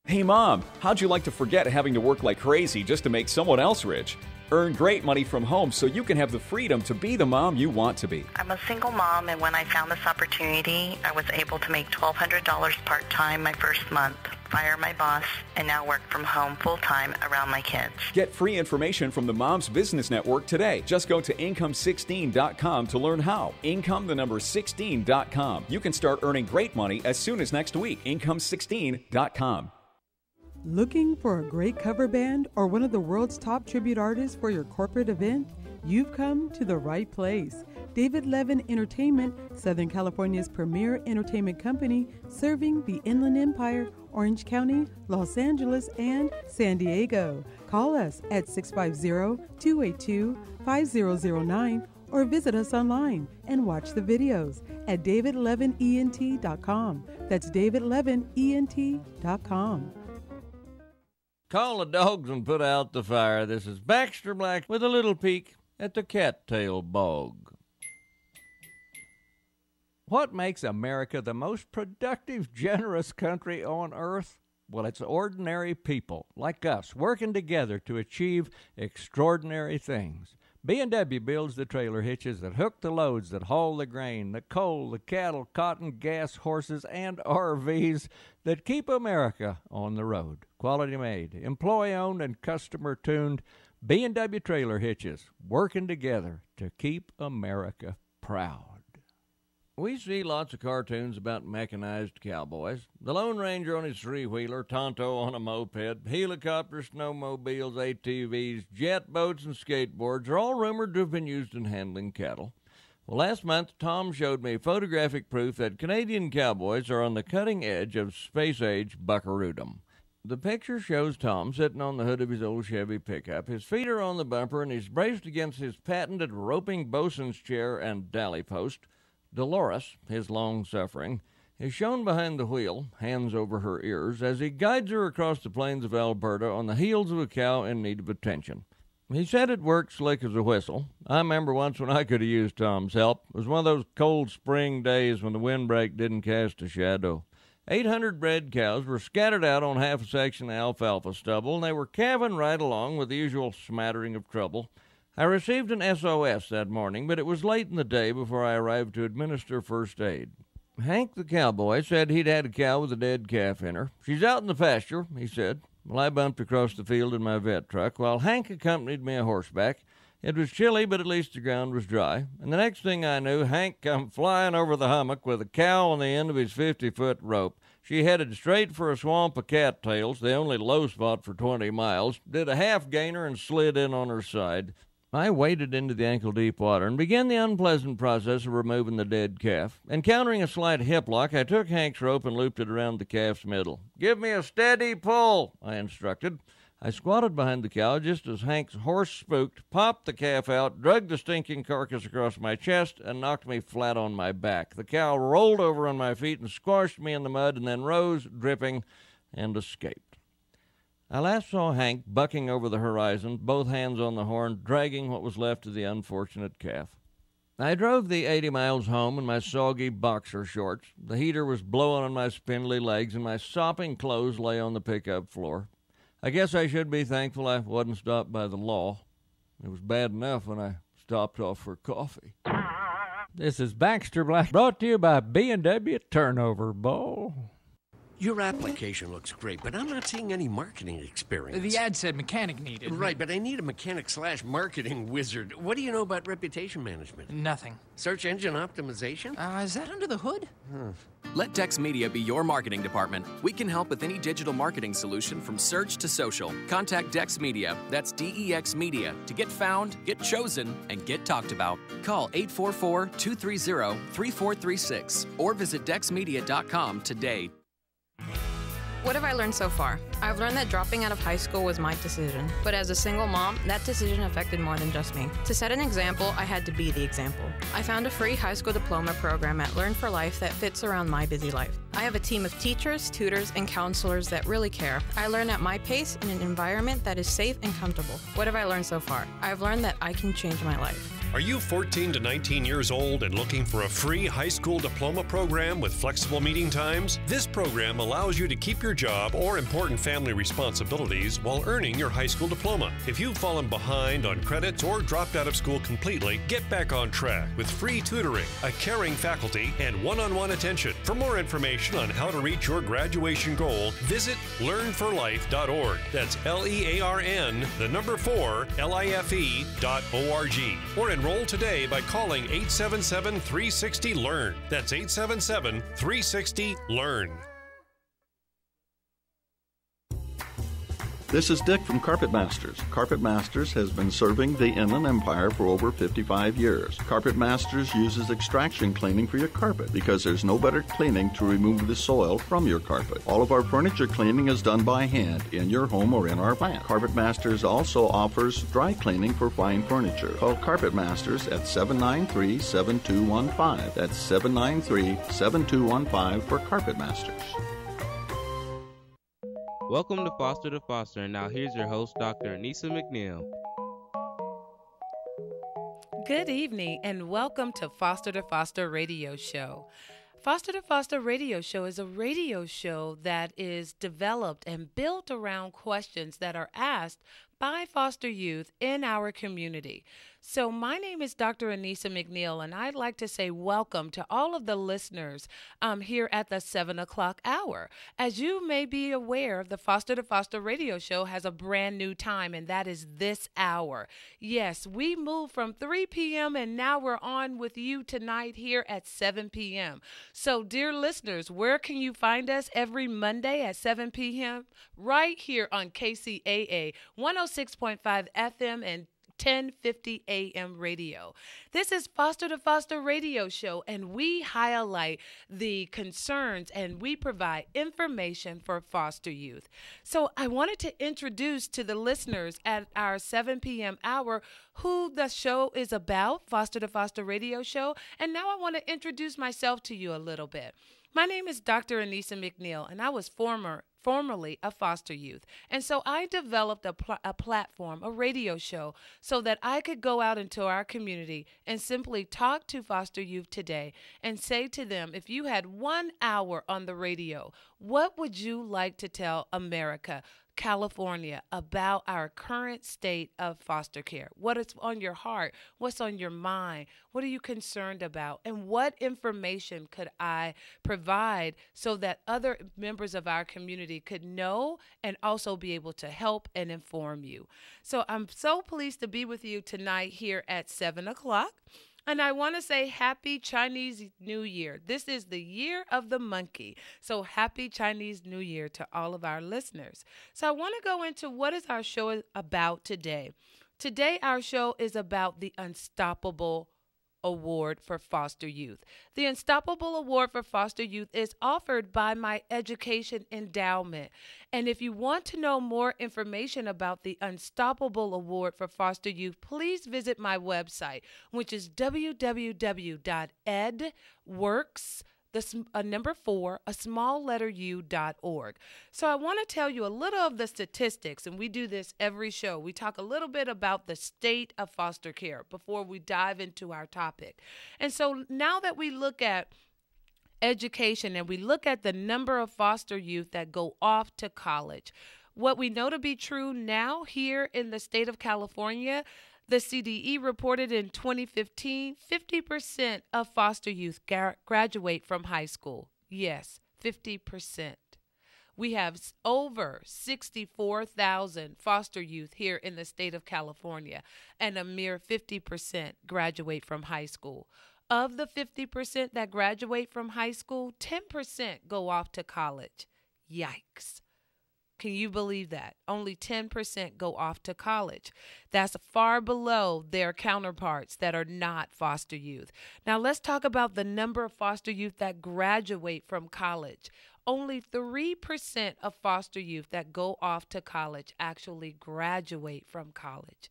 Hey Mom, how'd you like to forget having to work like crazy just to make someone else rich? Earn great money from home so you can have the freedom to be the mom you want to be. I'm a single mom, and when I found this opportunity, I was able to make $1,200 part-time my first month, fire my boss, and now work from home full-time around my kids. Get free information from the Moms Business Network today. Just go to income16.com to learn how. Income16.com. You can start earning great money as soon as next week. Income16.com. Looking for a great cover band or one of the world's top tribute artists for your corporate event? You've come to the right place. David Levin Entertainment, Southern California's premier entertainment company, serving the Inland Empire, Orange County, Los Angeles, and San Diego. Call us at 650-282-5009 or visit us online and watch the videos at davidlevinent.com. That's davidlevinent.com. Call the dogs and put out the fire. This is Baxter Black with a little peek at the cattail bog. What makes America the most productive, generous country on earth? Well, it's ordinary people like us working together to achieve extraordinary things. B&W builds the trailer hitches that hook the loads that haul the grain, the coal, the cattle, cotton, gas, horses, and RVs that keep America on the road. Quality made, employee-owned, and customer-tuned. B&W trailer hitches, working together to keep America proud. We see lots of cartoons about mechanized cowboys. The Lone Ranger on his three-wheeler, Tonto on a moped, helicopters, snowmobiles, ATVs, jet boats, and skateboards are all rumored to have been used in handling cattle. Well, last month, Tom showed me photographic proof that Canadian cowboys are on the cutting edge of space-age buckaroodom. The picture shows Tom sitting on the hood of his old Chevy pickup. His feet are on the bumper, and he's braced against his patented roping bosun's chair and dally post. Dolores, his long-suffering, is shown behind the wheel, hands over her ears, as he guides her across the plains of Alberta on the heels of a cow in need of attention. He said it worked slick as a whistle. I remember once when I could have used Tom's help. It was one of those cold spring days when the windbreak didn't cast a shadow. 800 bred cows were scattered out on half a section of alfalfa stubble, and they were calving right along with the usual smattering of trouble. I received an SOS that morning, but it was late in the day before I arrived to administer first aid. Hank the cowboy said he'd had a cow with a dead calf in her. She's out in the pasture, he said. Well, I bumped across the field in my vet truck while Hank accompanied me a horseback. It was chilly, but at least the ground was dry. And the next thing I knew, Hank come flying over the hummock with a cow on the end of his 50-foot rope. She headed straight for a swamp of cattails, the only low spot for 20 miles, did a half-gainer and slid in on her side. I waded into the ankle-deep water and began the unpleasant process of removing the dead calf. Encountering a slight hip lock, I took Hank's rope and looped it around the calf's middle. "Give me a steady pull," I instructed. I squatted behind the cow just as Hank's horse spooked, popped the calf out, dragged the stinking carcass across my chest, and knocked me flat on my back. The cow rolled over on my feet and squashed me in the mud and then rose, dripping, and escaped. I last saw Hank bucking over the horizon, both hands on the horn, dragging what was left of the unfortunate calf. I drove the 80 miles home in my soggy boxer shorts. The heater was blowing on my spindly legs, and my sopping clothes lay on the pickup floor. I guess I should be thankful I wasn't stopped by the law. It was bad enough when I stopped off for coffee. This is Baxter Black, brought to you by B&W Turnover Bowl. Your application looks great, but I'm not seeing any marketing experience. The ad said mechanic needed. Right, but I need a mechanic/marketing wizard. What do you know about reputation management? Nothing. Search engine optimization? Is that under the hood? Let Dex Media be your marketing department. We can help with any digital marketing solution from search to social. Contact Dex Media, that's DEX Media, to get found, get chosen, and get talked about. Call 844-230-3436 or visit dexmedia.com today. What have I learned so far? I've learned that dropping out of high school was my decision. But as a single mom, that decision affected more than just me. To set an example, I had to be the example. I found a free high school diploma program at Learn for Life that fits around my busy life. I have a team of teachers, tutors, and counselors that really care. I learn at my pace in an environment that is safe and comfortable. What have I learned so far? I've learned that I can change my life. Are you 14 to 19 years old and looking for a free high school diploma program with flexible meeting times? This program allows you to keep your job or important family responsibilities while earning your high school diploma. If you've fallen behind on credits or dropped out of school completely, get back on track with free tutoring, a caring faculty, and one-on-one attention. For more information on how to reach your graduation goal, visit learnforlife.org. That's LEARN, the number 4, LIFE.org. Or enroll today by calling 877-360-LEARN. That's 877-360-LEARN. This is Dick from Carpet Masters. Carpet Masters has been serving the Inland Empire for over 55 years. Carpet Masters uses extraction cleaning for your carpet because there's no better cleaning to remove the soil from your carpet. All of our furniture cleaning is done by hand in your home or in our plant. Carpet Masters also offers dry cleaning for fine furniture. Call Carpet Masters at 793-7215. That's 793-7215 for Carpet Masters. Welcome to Foster to Foster, and now here's your host, Dr. Anissa McNeil. Good evening, and welcome to Foster to Foster Radio Show. Foster to Foster Radio Show is a radio show that is developed and built around questions that are asked by foster youth in our community. So my name is Dr. Anissa McNeil, and I'd like to say welcome to all of the listeners here at the 7 o'clock hour. As you may be aware, the Foster to Foster radio show has a brand new time, and that is this hour. Yes, we moved from 3 p.m., and now we're on with you tonight here at 7 p.m. So, dear listeners, where can you find us every Monday at 7 p.m.? Right here on KCAA 106.5 FM and 1050 AM radio. This is Foster to Foster radio show, and we highlight the concerns and we provide information for foster youth. So I wanted to introduce to the listeners at our 7 p.m. hour who the show is about, Foster to Foster radio show. And now I want to introduce myself to you a little bit. My name is Dr. Anissa McNeil, and I was formerly a foster youth. And so I developed a platform, a radio show, so that I could go out into our community and simply talk to foster youth today and say to them, if you had 1 hour on the radio, what would you like to tell America, California, about our current state of foster care? What is on your heart? What's on your mind? What are you concerned about? And what information could I provide so that other members of our community could know and also be able to help and inform you? So I'm so pleased to be with you tonight here at 7 o'clock. And I want to say happy Chinese New Year. This is the year of the monkey. So happy Chinese New Year to all of our listeners. So I want to go into what is our show about today. Today, our show is about the Unstoppable Award for Foster Youth. The Unstoppable Award for Foster Youth is offered by my Education Endowment. And if you want to know more information about the Unstoppable Award for Foster Youth, please visit my website, which is www.edworks.org. So I want to tell you a little of the statistics, and we do this every show. We talk a little bit about the state of foster care before we dive into our topic. And so now that we look at education and we look at the number of foster youth that go off to college, what we know to be true now here in the state of California, the CDE reported in 2015, 50% of foster youth graduate from high school. Yes, 50%. We have over 64,000 foster youth here in the state of California, and a mere 50% graduate from high school. Of the 50% that graduate from high school, 10% go off to college. Yikes. Can you believe that? Only 10% go off to college. That's far below their counterparts that are not foster youth. Now let's talk about the number of foster youth that graduate from college. Only 3% of foster youth that go off to college actually graduate from college.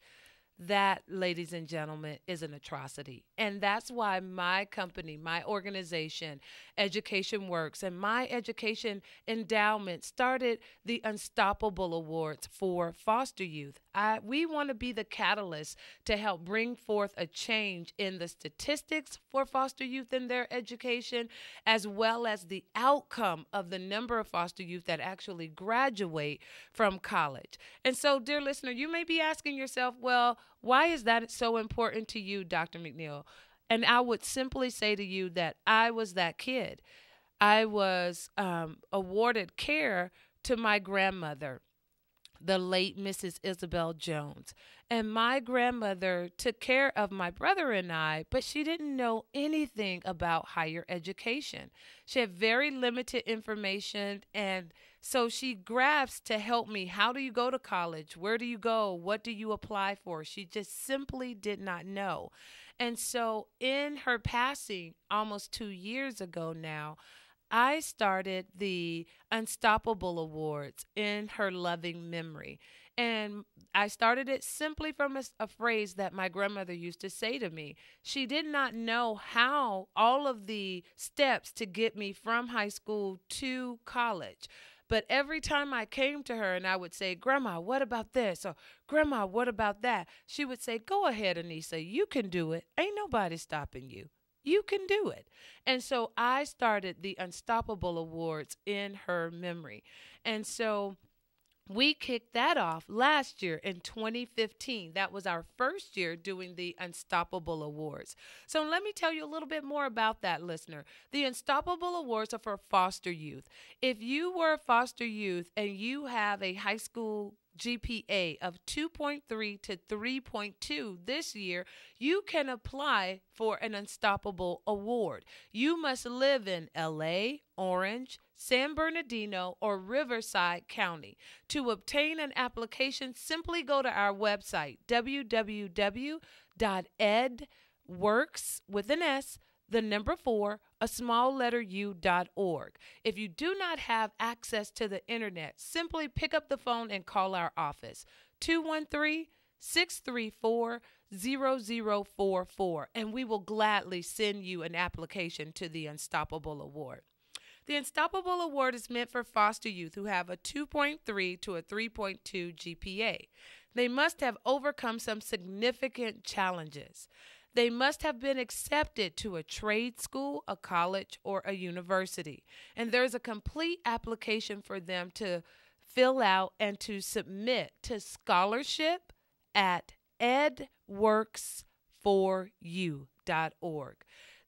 that, ladies and gentlemen, is an atrocity. And that's why my company, my organization, Education Works, and my education endowment started the Unstoppable Awards for foster youth. We want to be the catalyst to help bring forth a change in the statistics for foster youth in their education, as well as the outcome of the number of foster youth that actually graduate from college. And so, dear listener, you may be asking yourself, well, why is that so important to you, Dr. McNeil? And I would simply say to you that I was that kid. I was awarded care to my grandmother, the late Mrs. Isabel Jones. And my grandmother took care of my brother and I, but she didn't know anything about higher education. She had very limited information, and so she grasped to help me. How do you go to college? Where do you go? What do you apply for? She just simply did not know. And so in her passing almost 2 years ago now, I started the Unstoppable Awards in her loving memory. And I started it simply from a phrase that my grandmother used to say to me. She did not know how all of the steps to get me from high school to college. But every time I came to her and I would say, Grandma, what about this? Or Grandma, what about that? She would say, go ahead, Anissa, you can do it. Ain't nobody stopping you. You can do it. And so I started the Unstoppable Awards in her memory. And so we kicked that off last year in 2015. That was our first year doing the Unstoppable Awards. So let me tell you a little bit more about that, listener. The Unstoppable Awards are for foster youth. If you were a foster youth and you have a high school GPA of 2.3 to 3.2 this year, you can apply for an Unstoppable Award. You must live in LA, Orange, San Bernardino, or Riverside County. To obtain an application, simply go to our website, www.edworks, with an S, the number 4, a small letter U.org. If you do not have access to the internet, simply pick up the phone and call our office, 213-634-0044, and we will gladly send you an application to the Unstoppable Award. The Unstoppable Award is meant for foster youth who have a 2.3 to a 3.2 GPA. They must have overcome some significant challenges. They must have been accepted to a trade school, a college, or a university. And there's a complete application for them to fill out and to submit to scholarship at edworks4u.org.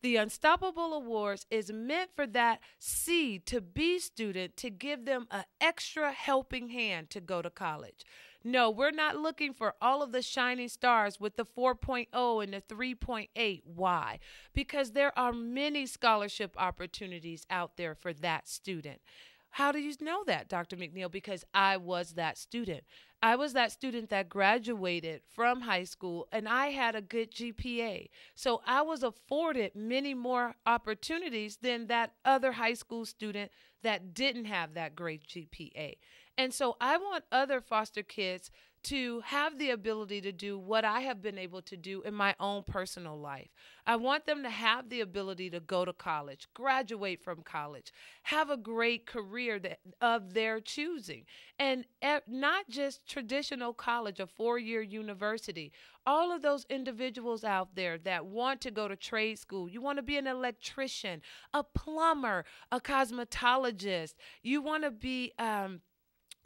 The Unstoppable Awards is meant for that C to B student to give them an extra helping hand to go to college. No, we're not looking for all of the shining stars with the 4.0 and the 3.8. Why? Because there are many scholarship opportunities out there for that student. How do you know that, Dr. McNeil? Because I was that student. I was that student that graduated from high school, and I had a good GPA. So I was afforded many more opportunities than that other high school student that didn't have that great GPA. And so I want other foster kids to have the ability to do what I have been able to do in my own personal life. I want them to have the ability to go to college, graduate from college, have a great career of their choosing, and not just traditional college, a 4-year university. All of those individuals out there that want to go to trade school, you want to be an electrician, a plumber, a cosmetologist, you want to be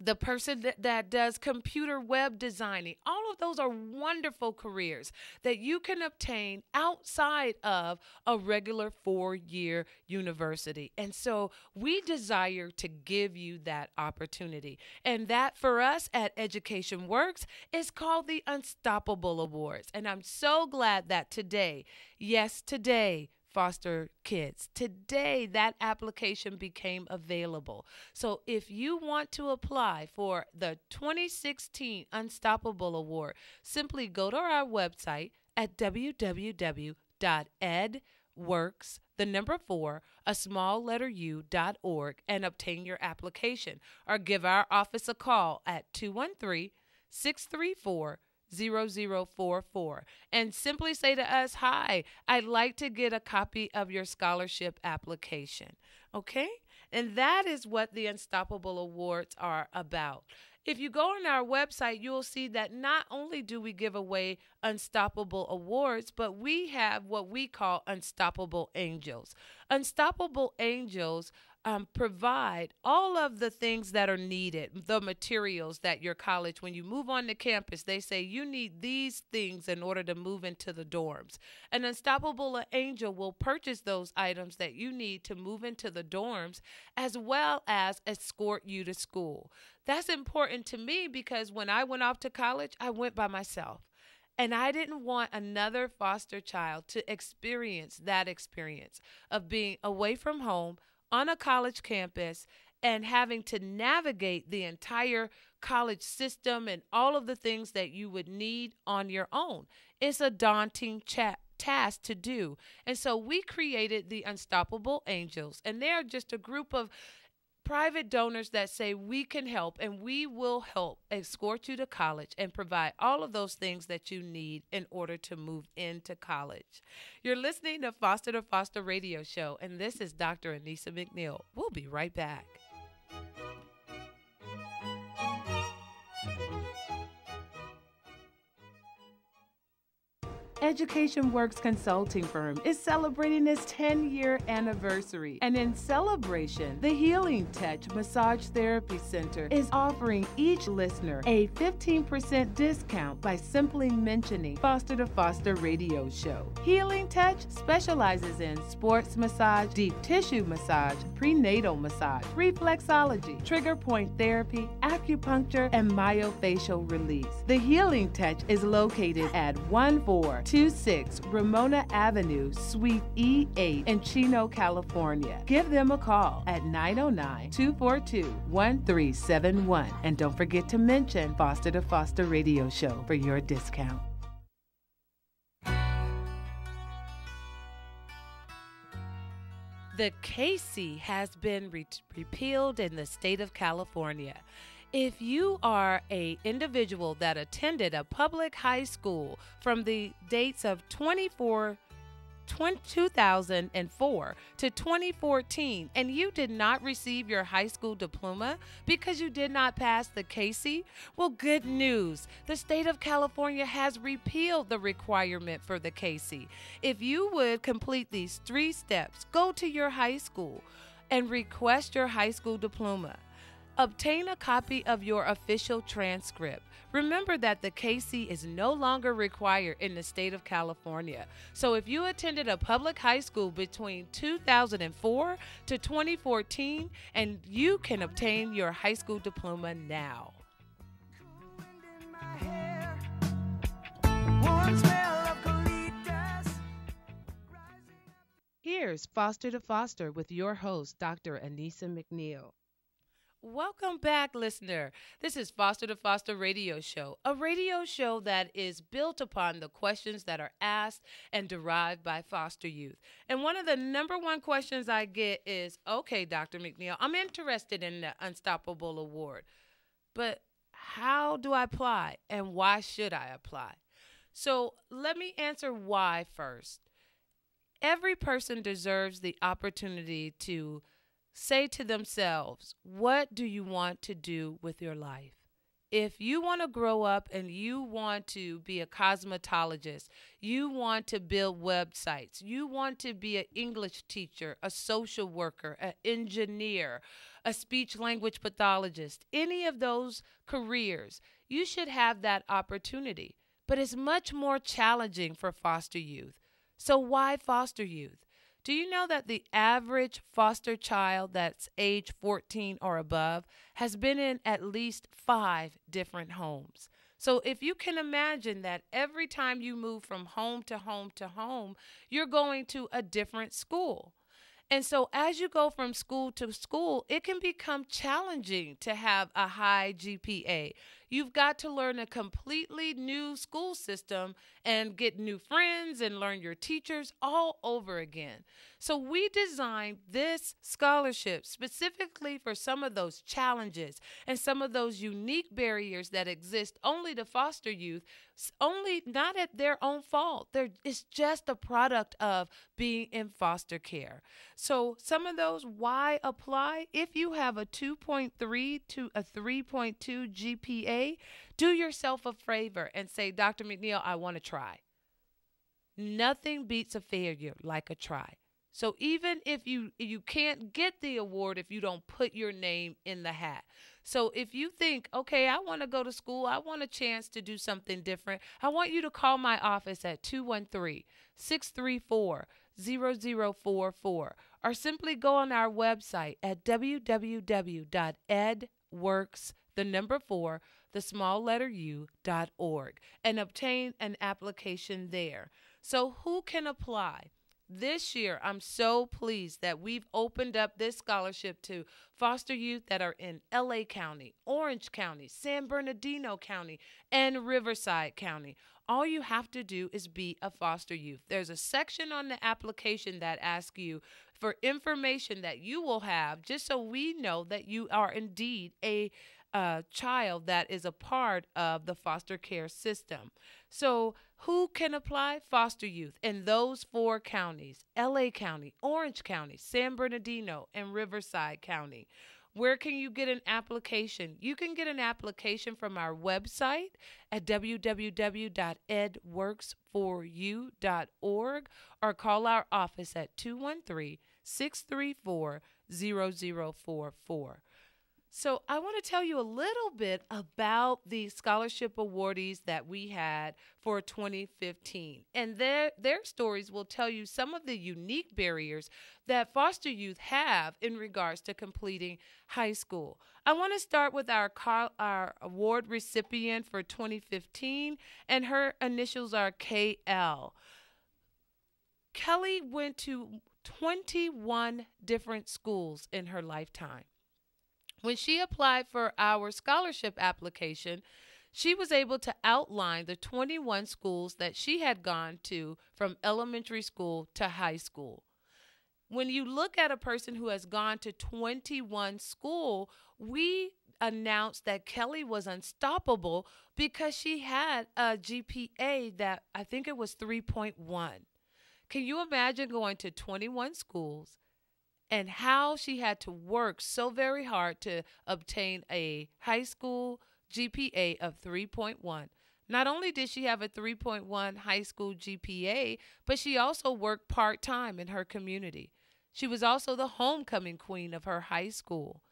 the person that does computer web designing. All of those are wonderful careers that you can obtain outside of a regular 4-year university. And so we desire to give you that opportunity. And that for us at Education Works is called the Unstoppable Awards. And I'm so glad that today, yes, today, foster kids, today that application became available. So if you want to apply for the 2016 Unstoppable Award, simply go to our website at www.edworks, the number 4, a small letter U.org, and obtain your application, or give our office a call at 213-634 0044 and simply say to us, "Hi, I'd like to get a copy of your scholarship application." Okay? And that is what the Unstoppable Awards are about. If you go on our website, you'll see that not only do we give away Unstoppable Awards, but we have what we call Unstoppable Angels. Unstoppable Angels provide all of the things that are needed, the materials that your college, when you move on to campus, they say you need these things in order to move into the dorms. An Unstoppable Angel will purchase those items that you need to move into the dorms, as well as escort you to school. That's important to me because when I went off to college, I went by myself. And I didn't want another foster child to experience that experience of being away from home on a college campus and having to navigate the entire college system and all of the things that you would need on your own. It's a daunting task to do. And so we created the Unstoppable Angels, and they're just a group of private donors that say we can help, and we will help escort you to college and provide all of those things that you need in order to move into college. You're listening to Foster to Foster Radio Show, and this is Dr. Anissa McNeil. We'll be right back. Education Works consulting firm is celebrating its 10-year anniversary. And in celebration, the Healing Touch Massage Therapy Center is offering each listener a 15% discount by simply mentioning Foster to Foster Radio Show. Healing Touch specializes in sports massage, deep tissue massage, prenatal massage, reflexology, trigger point therapy, acupuncture, and myofascial release. The Healing Touch is located at 1426 Ramona Avenue, Suite E8 in Chino, California. Give them a call at 909-242-1371. And don't forget to mention Foster to Foster Radio Show for your discount. The KC has been repealed in the state of California. If you are an individual that attended a public high school from the dates of 2004 to 2014 and you did not receive your high school diploma because you did not pass the KC, well, good news. The state of California has repealed the requirement for the KC. If you would complete these 3 steps, go to your high school and request your high school diploma. Obtain a copy of your official transcript. Remember that the KC is no longer required in the state of California. So if you attended a public high school between 2004 to 2014, and you can obtain your high school diploma now. Here's Foster to Foster with your host, Dr. Anissa McNeil. Welcome back, listener. This is Foster to Foster Radio Show, a radio show that is built upon the questions that are asked and derived by foster youth. And one of the number one questions I get is, okay, Dr. McNeil, I'm interested in the Unstoppable Award, but how do I apply and why should I apply? So let me answer why first. Every person deserves the opportunity to say to themselves, what do you want to do with your life? If you want to grow up and you want to be a cosmetologist, you want to build websites, you want to be an English teacher, a social worker, an engineer, a speech language pathologist, any of those careers, you should have that opportunity. But it's much more challenging for foster youth. So why foster youth? Do you know that the average foster child that's age 14 or above has been in at least 5 different homes? So if you can imagine that every time you move from home to home to home, you're going to a different school. And so as you go from school to school, it can become challenging to have a high GPA. You've got to learn a completely new school system and get new friends and learn your teachers all over again. So we designed this scholarship specifically for some of those challenges and some of those unique barriers that exist only to foster youth, only not at their own fault. It's just a product of being in foster care. So some of those, why apply? If you have a 2.3 to a 3.2 GPA, do yourself a favor and say, Dr. McNeil, I want to try. Nothing beats a failure like a try. So even if you can't get the award if you don't put your name in the hat. So if you think, okay, I want to go to school, I want a chance to do something different, I want you to call my office at 213-634-0044 or simply go on our website at www.edworks4.org and obtain an application there. So who can apply? This year, I'm so pleased that we've opened up this scholarship to foster youth that are in LA County, Orange County, San Bernardino County, and Riverside County. All you have to do is be a foster youth. There's a section on the application that asks you for information that you will have just so we know that you are indeed a child that is a part of the foster care system. So who can apply? Foster youth in those 4 counties, LA County, Orange County, San Bernardino, and Riverside County. Where can you get an application? You can get an application from our website at www.edworks4u.org or call our office at 213-634-0044. So I want to tell you a little bit about the scholarship awardees that we had for 2015. And their stories will tell you some of the unique barriers that foster youth have in regards to completing high school. I want to start with our award recipient for 2015, and her initials are KL. Kelly went to 21 different schools in her lifetime. When she applied for our scholarship application, she was able to outline the 21 schools that she had gone to from elementary school to high school. When you look at a person who has gone to 21 school, we announced that Kelly was unstoppable because she had a GPA that I think it was 3.1. Can you imagine going to 21 schools and how she had to work so very hard to obtain a high school GPA of 3.1? Not only did she have a 3.1 high school GPA, but she also worked part-time in her community. She was also the homecoming queen of her high school.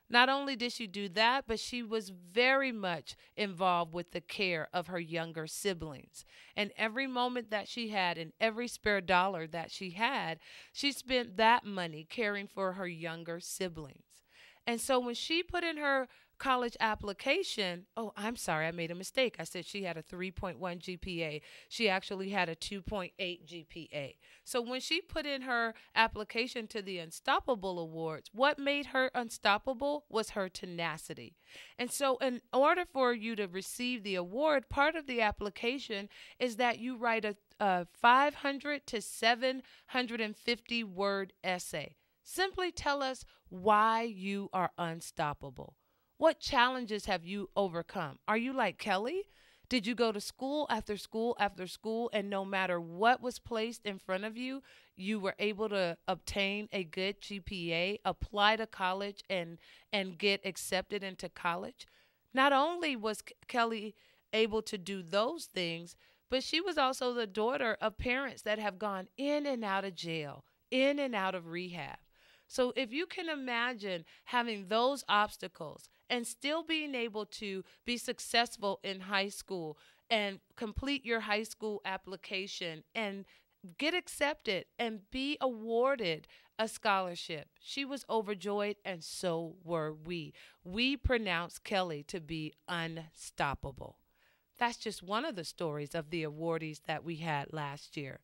Not only did she do that, but she was very much involved with the care of her younger siblings. And every moment that she had and every spare dollar that she had, she spent that money caring for her younger siblings. And so when she put in her college application, oh, I'm sorry, I made a mistake. I said she had a 3.1 GPA. She actually had a 2.8 GPA. So when she put in her application to the Unstoppable Awards, what made her unstoppable was her tenacity. And so in order for you to receive the award, part of the application is that you write a 500 to 750 word essay. Simply tell us why you are unstoppable. What challenges have you overcome? Are you like Kelly? Did you go to school after school after school, and no matter what was placed in front of you, you were able to obtain a good GPA, apply to college, and get accepted into college? Not only was Kelly able to do those things, but she was also the daughter of parents that have gone in and out of jail, in and out of rehab. So if you can imagine having those obstacles and still being able to be successful in high school and complete your high school application and get accepted and be awarded a scholarship, she was overjoyed, and so were we. We pronounced Kelly to be unstoppable. That's just one of the stories of the awardees that we had last year.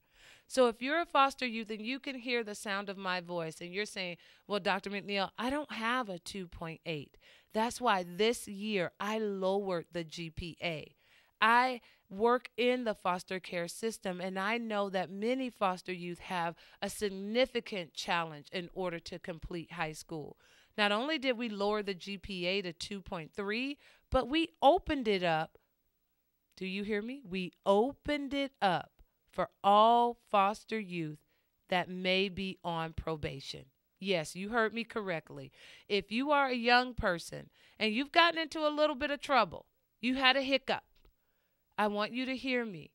So if you're a foster youth and you can hear the sound of my voice and you're saying, well, Dr. McNeil, I don't have a 2.8. That's why this year I lowered the GPA. I work in the foster care system, and I know that many foster youth have a significant challenge in order to complete high school. Not only did we lower the GPA to 2.3, but we opened it up. Do you hear me? We opened it up for all foster youth that may be on probation. Yes, you heard me correctly. If you are a young person and you've gotten into a little bit of trouble, you had a hiccup, I want you to hear me.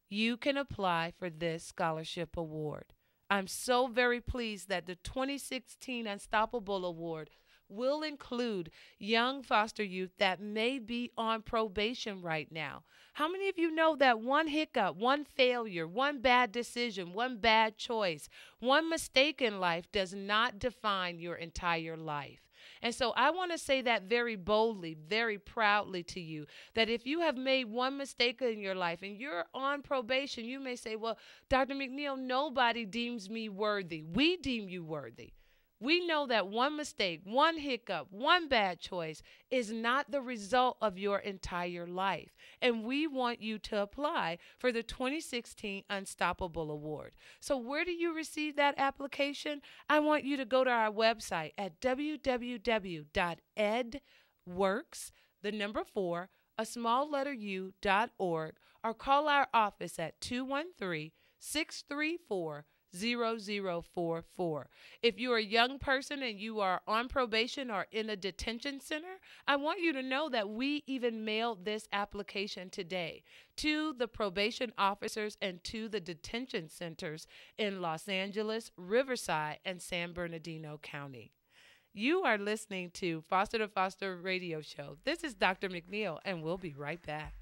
You can apply for this scholarship award. I'm so very pleased that the 2016 Unstoppable Award will include young foster youth that may be on probation right now. How many of you know that one hiccup, one failure, one bad decision, one bad choice, one mistake in life does not define your entire life? And so I want to say that very boldly, very proudly to you, that if you have made one mistake in your life and you're on probation, you may say, well, Dr. McNeil, nobody deems me worthy. We deem you worthy. We know that one mistake, one hiccup, one bad choice is not the result of your entire life. And we want you to apply for the 2016 Unstoppable Award. So where do you receive that application? I want you to go to our website at www.edworks, the number 4, a small letter U.org, or call our office at 213-634-0044. If you're a young person and you are on probation or in a detention center, I want you to know that we even mailed this application today to the probation officers and to the detention centers in Los Angeles, Riverside, and San Bernardino County. You are listening to Foster to Foster Radio Show. This is Dr. McNeil, and we'll be right back.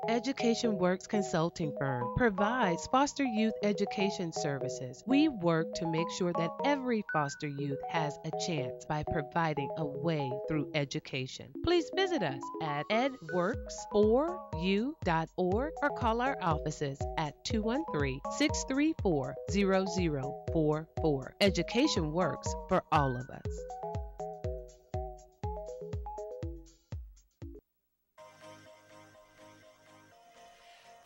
Education Works Consulting Firm provides foster youth education services. We work to make sure that every foster youth has a chance by providing a way through education. Please visit us at edworks4u.org or call our offices at 213-634-0044. Education works for all of us.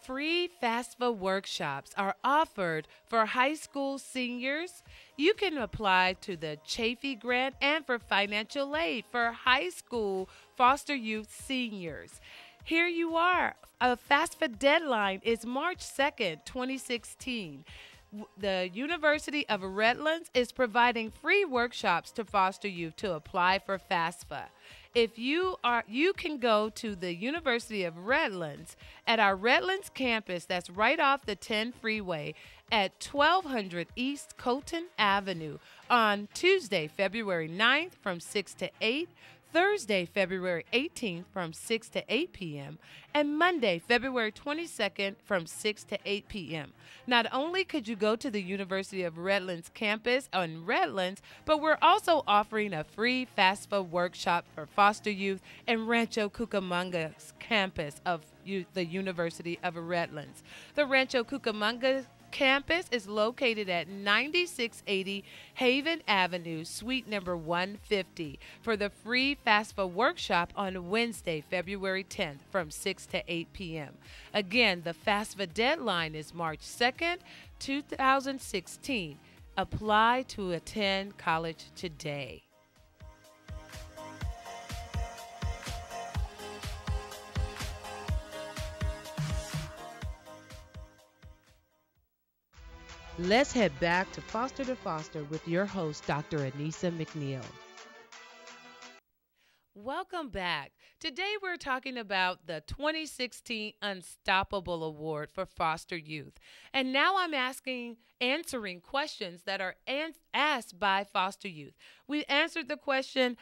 Free FAFSA workshops are offered for high school seniors. You can apply to the Chafee Grant and for financial aid for high school foster youth seniors. Here you are. A FAFSA deadline is March 2nd, 2016. The University of Redlands is providing free workshops to foster youth to apply for FAFSA. If you can go to the University of Redlands at our Redlands campus that's right off the 10 freeway at 1200 East Colton Avenue on Tuesday, February 9th from 6 to 8, Thursday, February 18th from 6 to 8 p.m., and Monday, February 22nd from 6 to 8 p.m. Not only could you go to the University of Redlands campus in Redlands, but we're also offering a free FAFSA workshop for foster youth in Rancho Cucamonga's campus of the University of Redlands. The Rancho Cucamonga campus is located at 9680 Haven Avenue, suite number 150, for the free FAFSA workshop on Wednesday, February 10th from 6 to 8 p.m. Again, the FAFSA deadline is March 2nd, 2016. Apply to attend college today. Let's head back to Foster with your host, Dr. Anissa McNeil. Welcome back. Today we're talking about the 2016 Unstoppable Award for Foster Youth. And now I'm answering questions that are asked by foster youth. We answered the question,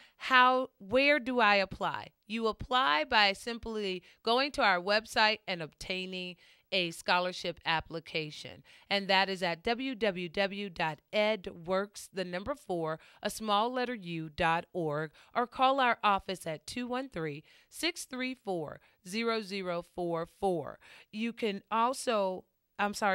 where do I apply? You apply by simply going to our website and obtaining a scholarship application. And that is at www.edworks, the number 4, a small letter u.org, or call our office at 213-634-0044. You can also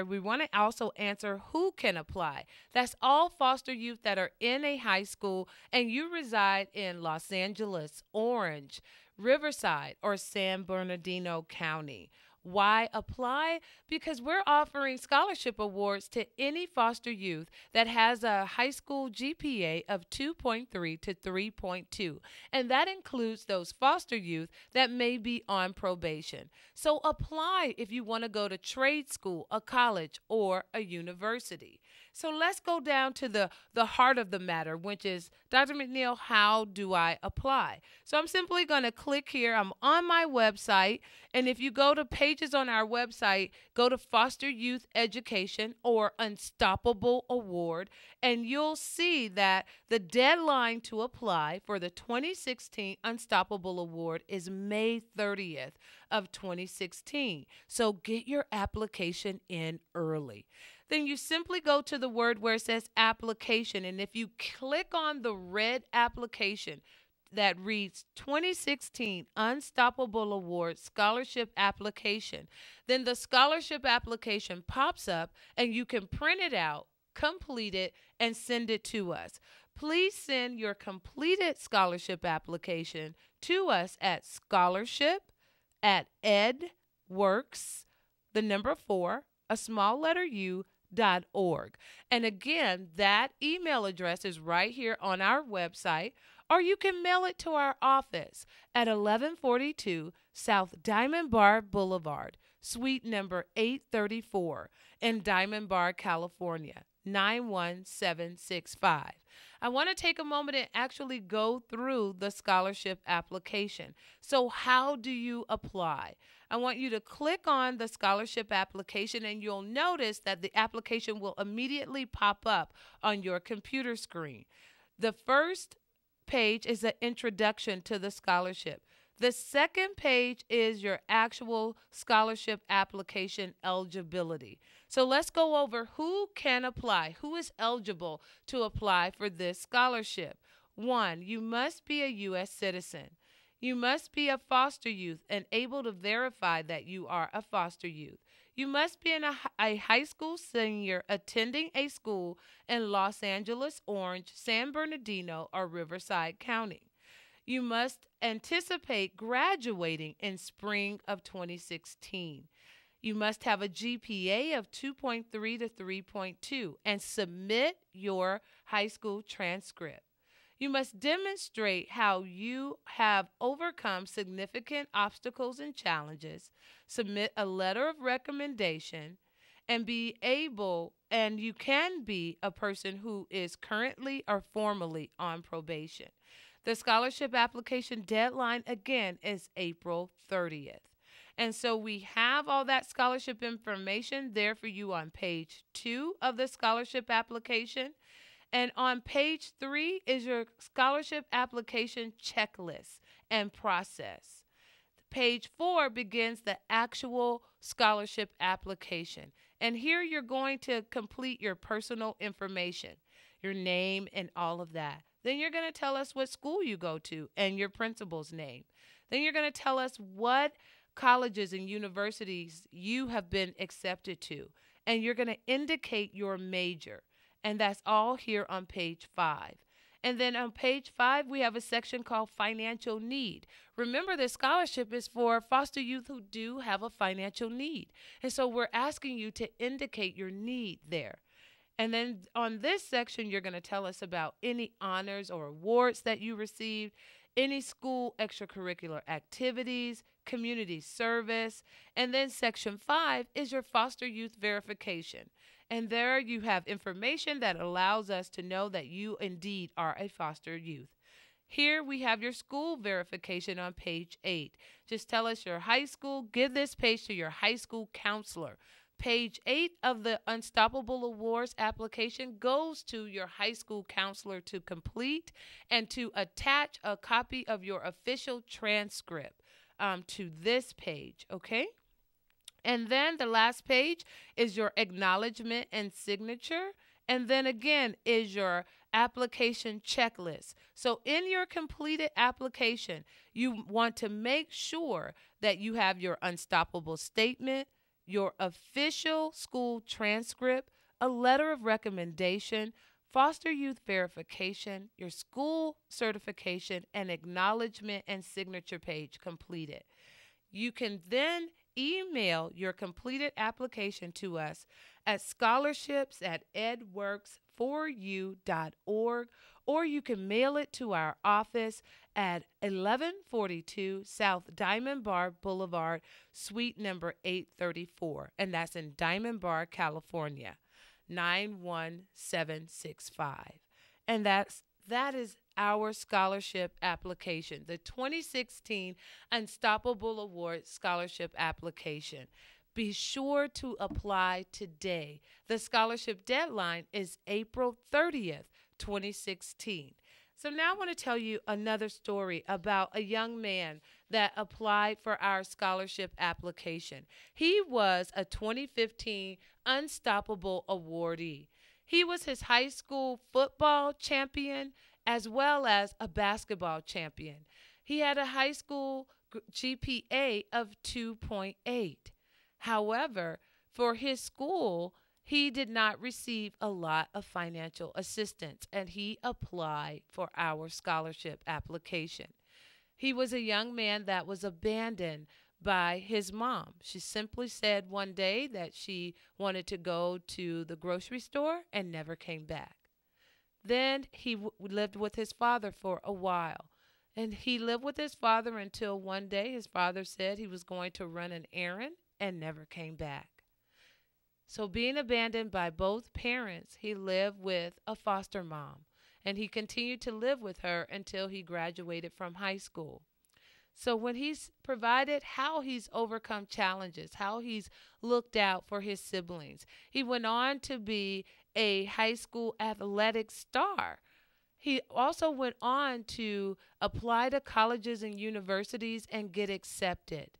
we want to also answer who can apply. That's all foster youth that are in a high school and you reside in Los Angeles, Orange, Riverside, or San Bernardino County. Why apply? Because we're offering scholarship awards to any foster youth that has a high school GPA of 2.3 to 3.2. And that includes those foster youth that may be on probation. So apply if you want to go to trade school, a college, or a university. So let's go down to the heart of the matter, which is, Dr. McNeil, how do I apply? So I'm simply going to click here. I'm on my website. And if you go to pages on our website, go to Foster Youth Education or Unstoppable Award, and you'll see that the deadline to apply for the 2016 Unstoppable Award is May 30th of 2016. So get your application in early. Then you simply go to the word where it says application. And if you click on the red application that reads 2016 Unstoppable Award Scholarship Application, then the scholarship application pops up and you can print it out, complete it, and send it to us. Please send your completed scholarship application to us at scholarship@edworks, the number 4, a small letter u.org. And again, that email address is right here on our website, or you can mail it to our office at 1142 South Diamond Bar Boulevard, suite number 834 in Diamond Bar, California, 91765. I want to take a moment and actually go through the scholarship application. So how do you apply? I want you to click on the scholarship application and you'll notice that the application will immediately pop up on your computer screen. The first page is an introduction to the scholarship. The second page is your actual scholarship application eligibility. So let's go over who can apply, who is eligible to apply for this scholarship. 1, you must be a U.S. citizen. You must be a foster youth and able to verify that you are a foster youth. You must be a high school senior attending a school in Los Angeles, Orange, San Bernardino, or Riverside County. You must anticipate graduating in spring of 2016. You must have a GPA of 2.3 to 3.2 and submit your high school transcript. You must demonstrate how you have overcome significant obstacles and challenges, submit a letter of recommendation, and you can be a person who is currently or formerly on probation. The scholarship application deadline, again, is April 30th. And so we have all that scholarship information there for you on page 2 of the scholarship application. And on page 3 is your scholarship application checklist and process. Page 4 begins the actual scholarship application. And here you're going to complete your personal information, your name and all of that. Then you're going to tell us what school you go to and your principal's name. Then you're going to tell us what colleges and universities you have been accepted to. And you're going to indicate your major. And that's all here on page 5. And then on page 5, we have a section called financial need. Remember, this scholarship is for foster youth who do have a financial need. And so we're asking you to indicate your need there. And then on this section, you're going to tell us about any honors or awards that you received, any school extracurricular activities, community service. And then section 5 is your foster youth verification. And there you have information that allows us to know that you indeed are a foster youth. Here we have your school verification on page 8. Just tell us your high school. Give this page to your high school counselor. Page 8 of the Unstoppable Awards application goes to your high school counselor to complete and to attach a copy of your official transcript to this page, okay? And then the last page is your acknowledgement and signature. And then again is your application checklist. So in your completed application, you want to make sure that you have your unstoppable statement, your official school transcript, a letter of recommendation, foster youth verification, your school certification, and acknowledgement and signature page completed. You can then email your completed application to us at scholarships@edworks4u.org, or you can mail it to our office at 1142 South Diamond Bar Boulevard, suite number 834, and that's in Diamond Bar, California, 91765. And that is our scholarship application, the 2016 Unstoppable Award Scholarship Application. Be sure to apply today. The scholarship deadline is April 30th, 2016. So now I want to tell you another story about a young man that applied for our scholarship application. He was a 2015 Unstoppable Awardee. He was his high school football champion as well as a basketball champion. He had a high school GPA of 2.8. However, for his school, he did not receive a lot of financial assistance, and he applied for our scholarship application. He was a young man that was abandoned by his mom. She simply said one day that she wanted to go to the grocery store and never came back. Then he lived with his father for a while. And he lived with his father until one day his father said he was going to run an errand and never came back. So being abandoned by both parents, he lived with a foster mom. And he continued to live with her until he graduated from high school. So when he's provided how he's overcome challenges, how he's looked out for his siblings, he went on to be a high school athletic star. He also went on to apply to colleges and universities and get accepted.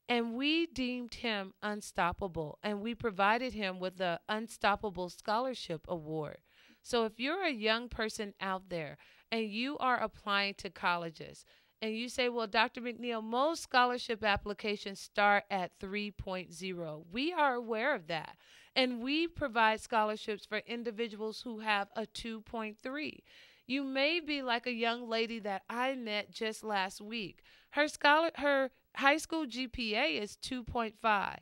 And we deemed him unstoppable, and we provided him with the Unstoppable Scholarship Award. So if you're a young person out there and you are applying to colleges, and you say, well, Dr. McNeil, most scholarship applications start at 3.0. We are aware of that. And we provide scholarships for individuals who have a 2.3. You may be like a young lady that I met just last week. Her high school GPA is 2.5,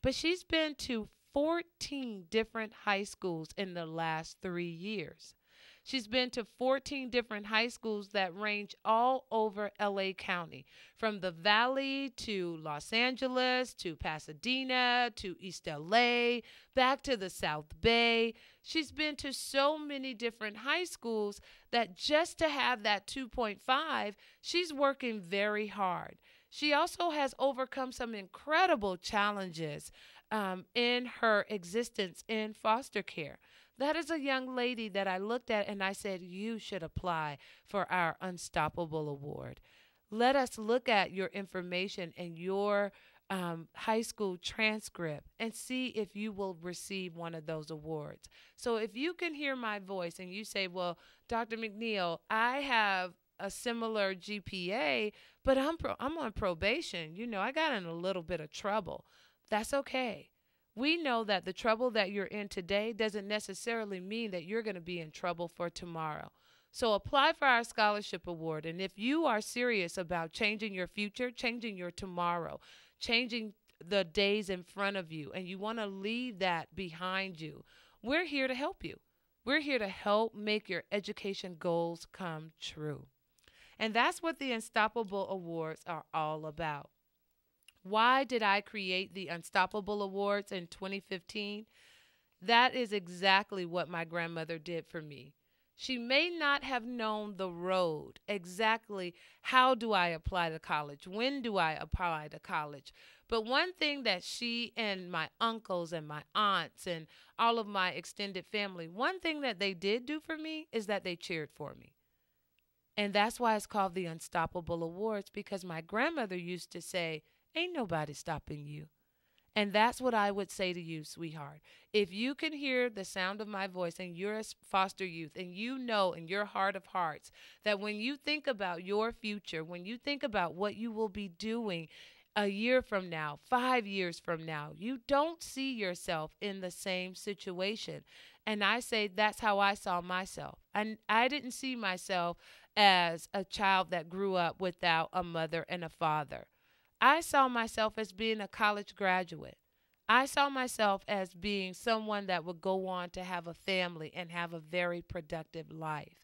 but she's been to 14 different high schools in the last 3 years. She's been to 14 different high schools that range all over LA County, from the Valley to Los Angeles to Pasadena to East LA, back to the South Bay. She's been to so many different high schools that just to have that 2.5, she's working very hard. She also has overcome some incredible challenges in her existence in foster care. That is a young lady that I looked at and I said, you should apply for our Unstoppable Award. Let us look at your information and your high school transcript and see if you will receive one of those awards. So if you can hear my voice and you say, well, Dr. McNeil, I have a similar GPA, but I'm on probation. You know, I got in a little bit of trouble. That's okay. We know that the trouble that you're in today doesn't necessarily mean that you're going to be in trouble for tomorrow. So apply for our scholarship award. And if you are serious about changing your future, changing your tomorrow, changing the days in front of you, and you want to leave that behind you, we're here to help you. We're here to help make your education goals come true. And that's what the Unstoppable Awards are all about. Why did I create the Unstoppable Awards in 2015? That is exactly what my grandmother did for me. She may not have known the road, exactly how do I apply to college, when do I apply to college. But one thing that she and my uncles and my aunts and all of my extended family, one thing that they did do for me is that they cheered for me. And that's why it's called the Unstoppable Awards, because my grandmother used to say, ain't nobody stopping you. And that's what I would say to you, sweetheart. If you can hear the sound of my voice and you're a foster youth and you know in your heart of hearts that when you think about your future, when you think about what you will be doing a year from now, 5 years from now, you don't see yourself in the same situation. And I say that's how I saw myself. And I didn't see myself as a child that grew up without a mother and a father. I saw myself as being a college graduate. I saw myself as being someone that would go on to have a family and have a very productive life.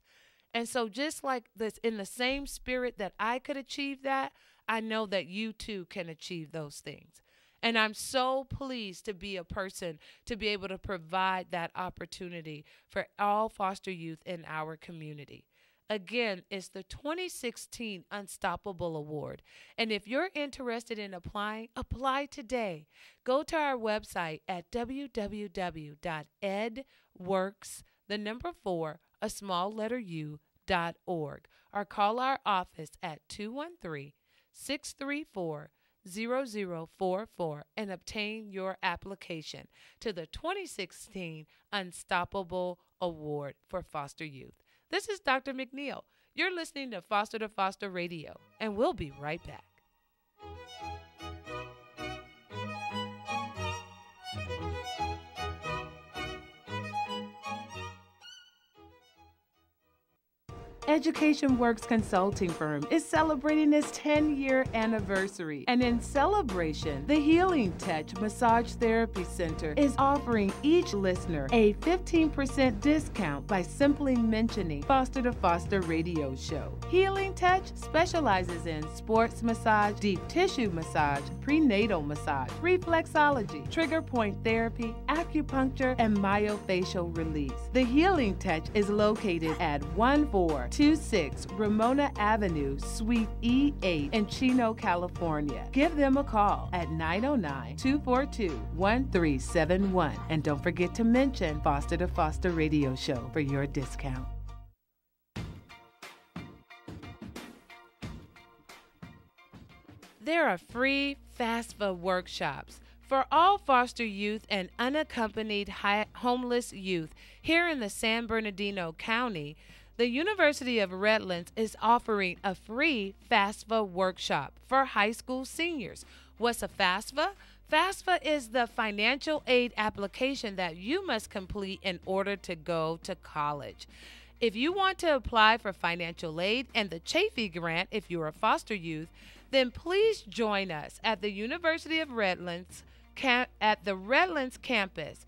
And so just like this, in the same spirit that I could achieve that, I know that you too can achieve those things. And I'm so pleased to be a person to be able to provide that opportunity for all foster youth in our community. Again, it's the 2016 Unstoppable Award. And if you're interested in applying, apply today. Go to our website at www.edworks, the number 4, a small letter U.org, or call our office at 213-634-0044 and obtain your application to the 2016 Unstoppable Award for Foster Youth. This is Dr. McNeil. You're listening to Foster to Foster Radio, and we'll be right back. Education Works consulting firm is celebrating its 10-year anniversary. And in celebration, the Healing Touch Massage Therapy Center is offering each listener a 15% discount by simply mentioning Foster to Foster Radio Show. Healing Touch specializes in sports massage, deep tissue massage, prenatal massage, reflexology, trigger point therapy, acupuncture, and myofascial release. The Healing Touch is located at 1426 Ramona Avenue, Suite E8 in Chino, California. Give them a call at 909-242-1371. And don't forget to mention Foster to Foster Radio Show for your discount. There are free FAFSA workshops for all foster youth and unaccompanied homeless youth here in the San Bernardino County. The University of Redlands is offering a free FAFSA workshop for high school seniors. What's a FAFSA? FAFSA is the financial aid application that you must complete in order to go to college. If you want to apply for financial aid and the Chafee Grant if you're a foster youth, then please join us at the University of Redlands at the Redlands campus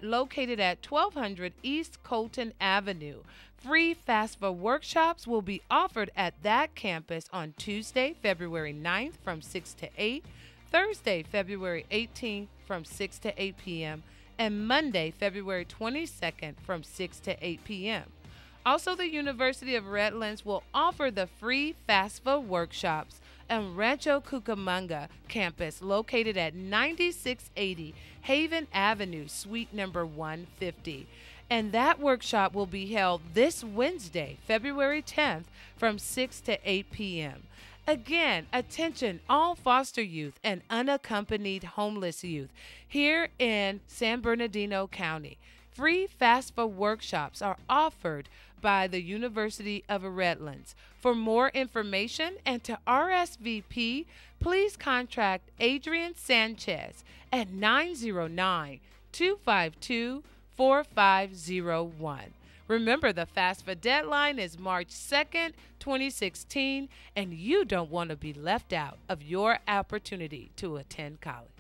located at 1200 East Colton Avenue. Free FAFSA workshops will be offered at that campus on Tuesday, February 9th from 6 to 8, Thursday, February 18th from 6 to 8 p.m., and Monday, February 22nd from 6 to 8 p.m. Also, the University of Redlands will offer the free FAFSA workshops on Rancho Cucamonga campus located at 9680 Haven Avenue, Suite number 150. And that workshop will be held this Wednesday, February 10th from 6 to 8 p.m. Again, attention all foster youth and unaccompanied homeless youth here in San Bernardino County. Free FAFSA workshops are offered by the University of Redlands. For more information and to RSVP, please contact Adrian Sanchez at 909-252-4501. Remember, the FAFSA deadline is March 2nd, 2016, and you don't want to be left out of your opportunity to attend college.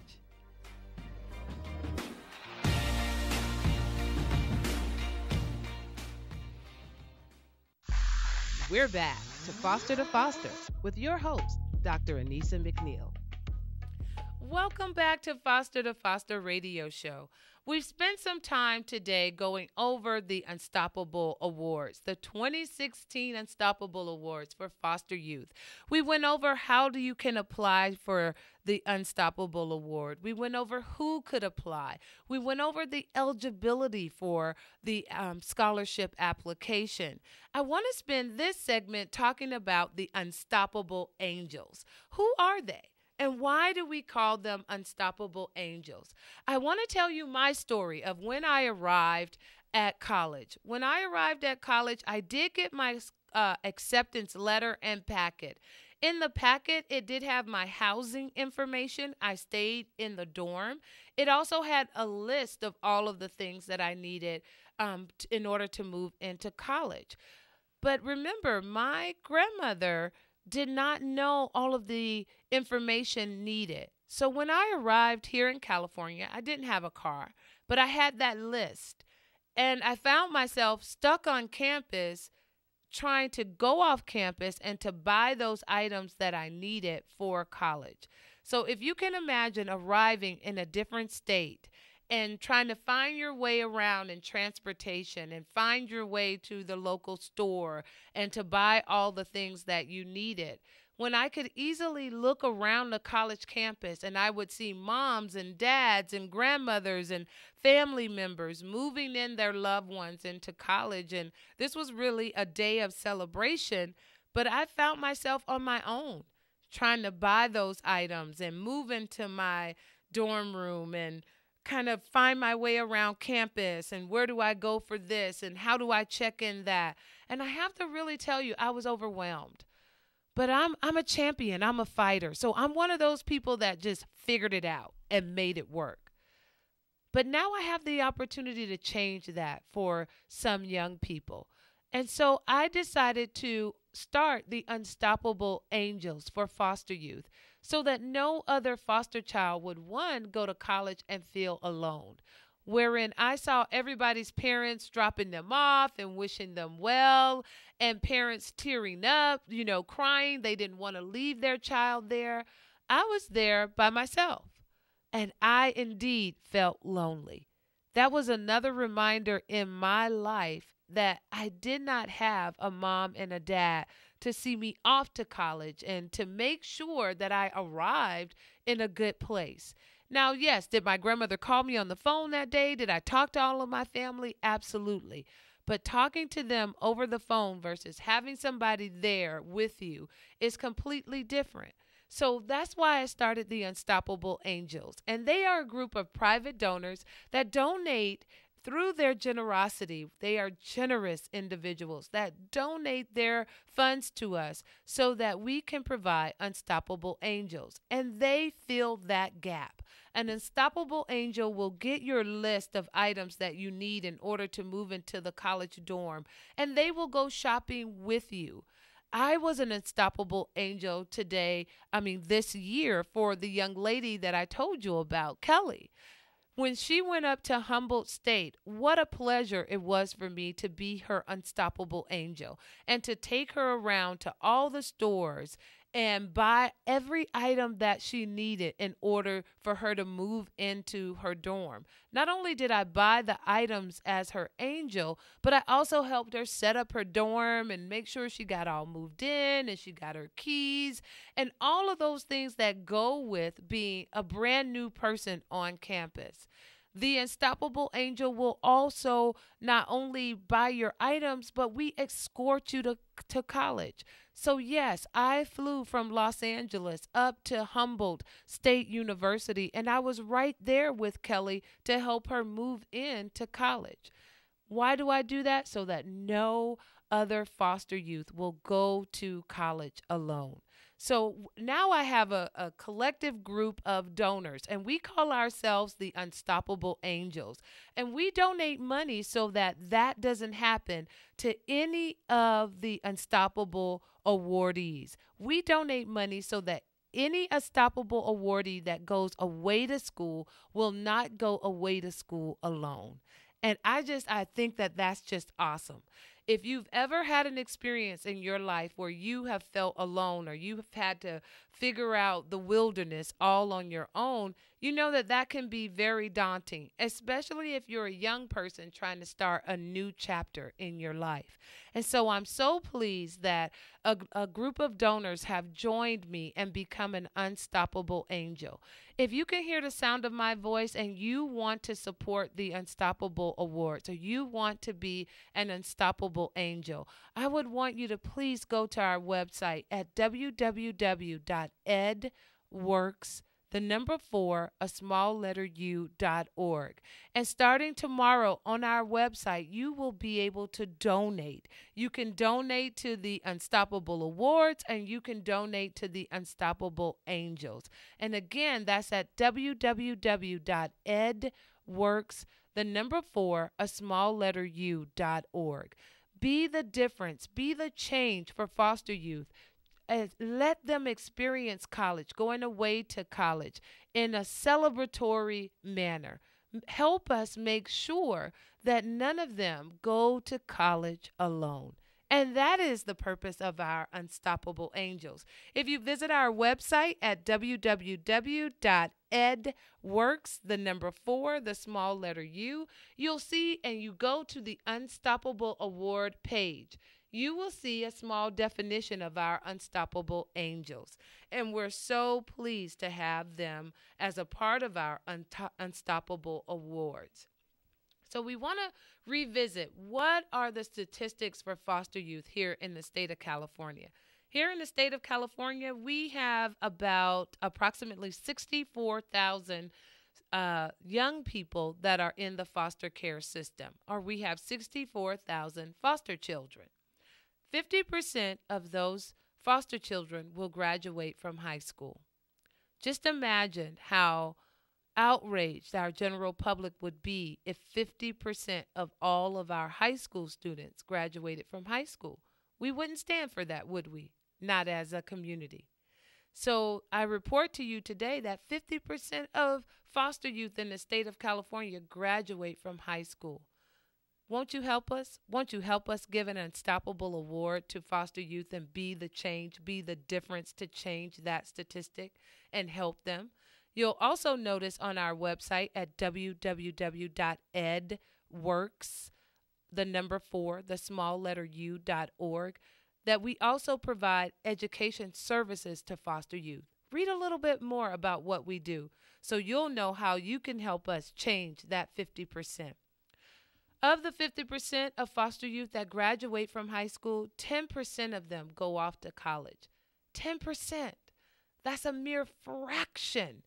We're back to Foster with your host, Dr. Anissa McNeil. Welcome back to Foster Radio Show. We've spent some time today going over the Unstoppable Awards, the 2016 Unstoppable Awards for foster youth. We went over how you can apply for the Unstoppable Award. We went over who could apply. We went over the eligibility for the scholarship application. I want to spend this segment talking about the Unstoppable Angels. Who are they? And why do we call them unstoppable angels? I want to tell you my story of when I arrived at college. When I arrived at college, I did get my acceptance letter and packet. In the packet, it did have my housing information. I stayed in the dorm. It also had a list of all of the things that I needed in order to move into college. But remember, my grandmother did not know all of the information needed. So when I arrived here in California, I didn't have a car, but I had that list. And I found myself stuck on campus trying to go off campus and to buy those items that I needed for college. So if you can imagine arriving in a different state and trying to find your way around in transportation and find your way to the local store and to buy all the things that you needed, when I could easily look around the college campus and I would see moms and dads and grandmothers and family members moving in their loved ones into college. And this was really a day of celebration, but I found myself on my own trying to buy those items and move into my dorm room and kind of find my way around campus and where do I go for this and how do I check in that. And I have to really tell you, I was overwhelmed. But I'm a champion. I'm a fighter. So I'm one of those people that just figured it out and made it work. But now I have the opportunity to change that for some young people. And so I decided to start the Unstoppable Angels for foster youth so that no other foster child would, one, go to college and feel alone, wherein I saw everybody's parents dropping them off and wishing them well, and parents tearing up, crying. They didn't want to leave their child there. I was there by myself, and I indeed felt lonely. That was another reminder in my life that I did not have a mom and a dad to see me off to college and to make sure that I arrived in a good place. Now, yes, did my grandmother call me on the phone that day? Did I talk to all of my family? Absolutely. But talking to them over the phone versus having somebody there with you is completely different. So that's why I started the Unstoppable Angels. And they are a group of private donors that donate through their generosity. They are generous individuals that donate their funds to us so that we can provide unstoppable angels. And they fill that gap. An unstoppable angel will get your list of items that you need in order to move into the college dorm, and they will go shopping with you. I was an unstoppable angel this year for the young lady that I told you about, Kelly. When she went up to Humboldt State, what a pleasure it was for me to be her unstoppable angel and to take her around to all the stores and buy every item that she needed in order for her to move into her dorm. Not only did I buy the items as her angel, but I also helped her set up her dorm and make sure she got all moved in and she got her keys and all of those things that go with being a brand new person on campus. The Unstoppable Angel will also not only buy your items, but we escort you to college. So yes, I flew from Los Angeles up to Humboldt State University, and I was right there with Kelly to help her move into college. Why do I do that? So that no other foster youth will go to college alone. So now I have a collective group of donors, and we call ourselves the Unstoppable Angels. And we donate money so that that doesn't happen to any of the Unstoppable awardees. We donate money so that any Unstoppable awardee that goes away to school will not go away to school alone. And I think that that's just awesome. If you've ever had an experience in your life where you have felt alone or you have had to figure out the wilderness all on your own, you know that that can be very daunting, especially if you're a young person trying to start a new chapter in your life. And so I'm so pleased that a group of donors have joined me and become an unstoppable angel. If you can hear the sound of my voice and you want to support the Unstoppable Awards or you want to be an unstoppable angel, I would want you to please go to our website at www.edward, edworks, the number 4, a small letter U.org. And starting tomorrow on our website, you will be able to donate. You can donate to the Unstoppable Awards, and you can donate to the Unstoppable Angels. And again, that's at www.edworks, the number 4, a small letter U.org. Be the difference, be the change for foster youth. Let them experience college, going away to college in a celebratory manner. Help us make sure that none of them go to college alone. And that is the purpose of our Unstoppable Angels. If you visit our website at www.edworks, the number 4, the small letter U, you'll see, and you go to the Unstoppable Award page, you will see a small definition of our Unstoppable Angels. And we're so pleased to have them as a part of our Unstoppable Awards. So we want to revisit, what are the statistics for foster youth here in the state of California? Here in the state of California, we have approximately 64,000 young people that are in the foster care system, or we have 64,000 foster children. 50% of those foster children will graduate from high school. Just imagine how outraged our general public would be if 50% of all of our high school students graduated from high school. We wouldn't stand for that, would we? Not as a community. So I report to you today that 50% of foster youth in the state of California graduate from high school. Won't you help us? Won't you help us give an Unstoppable Award to foster youth and be the change, be the difference to change that statistic and help them? You'll also notice on our website at www.edworks, the number 4, the small letter U.org, that we also provide education services to foster youth. Read a little bit more about what we do so you'll know how you can help us change that 50%. Of the 50% of foster youth that graduate from high school, 10% of them go off to college. 10%. That's a mere fraction.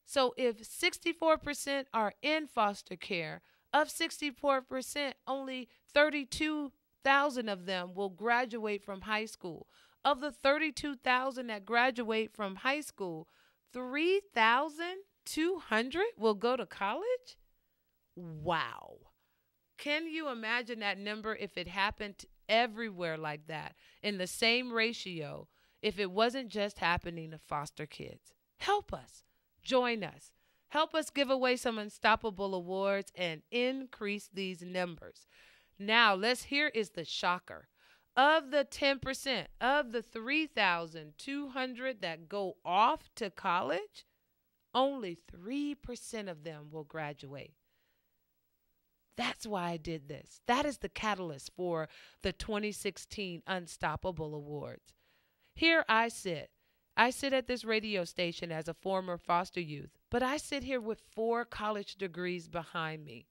So if 64% are in foster care, of 64%, only 32,000 of them will graduate from high school. Of the 32,000 that graduate from high school, 3,200 will go to college? Wow. Can you imagine that number if it happened everywhere like that, in the same ratio, if it wasn't just happening to foster kids? Help us. Join us. Help us give away some Unstoppable Awards and increase these numbers. Now, here is the shocker. Of the 10%, of the 3,200 that go off to college, only 3% of them will graduate. That's why I did this. That is the catalyst for the 2016 Unstoppable Awards. Here I sit. I sit at this radio station as a former foster youth, but I sit here with 4 college degrees behind me.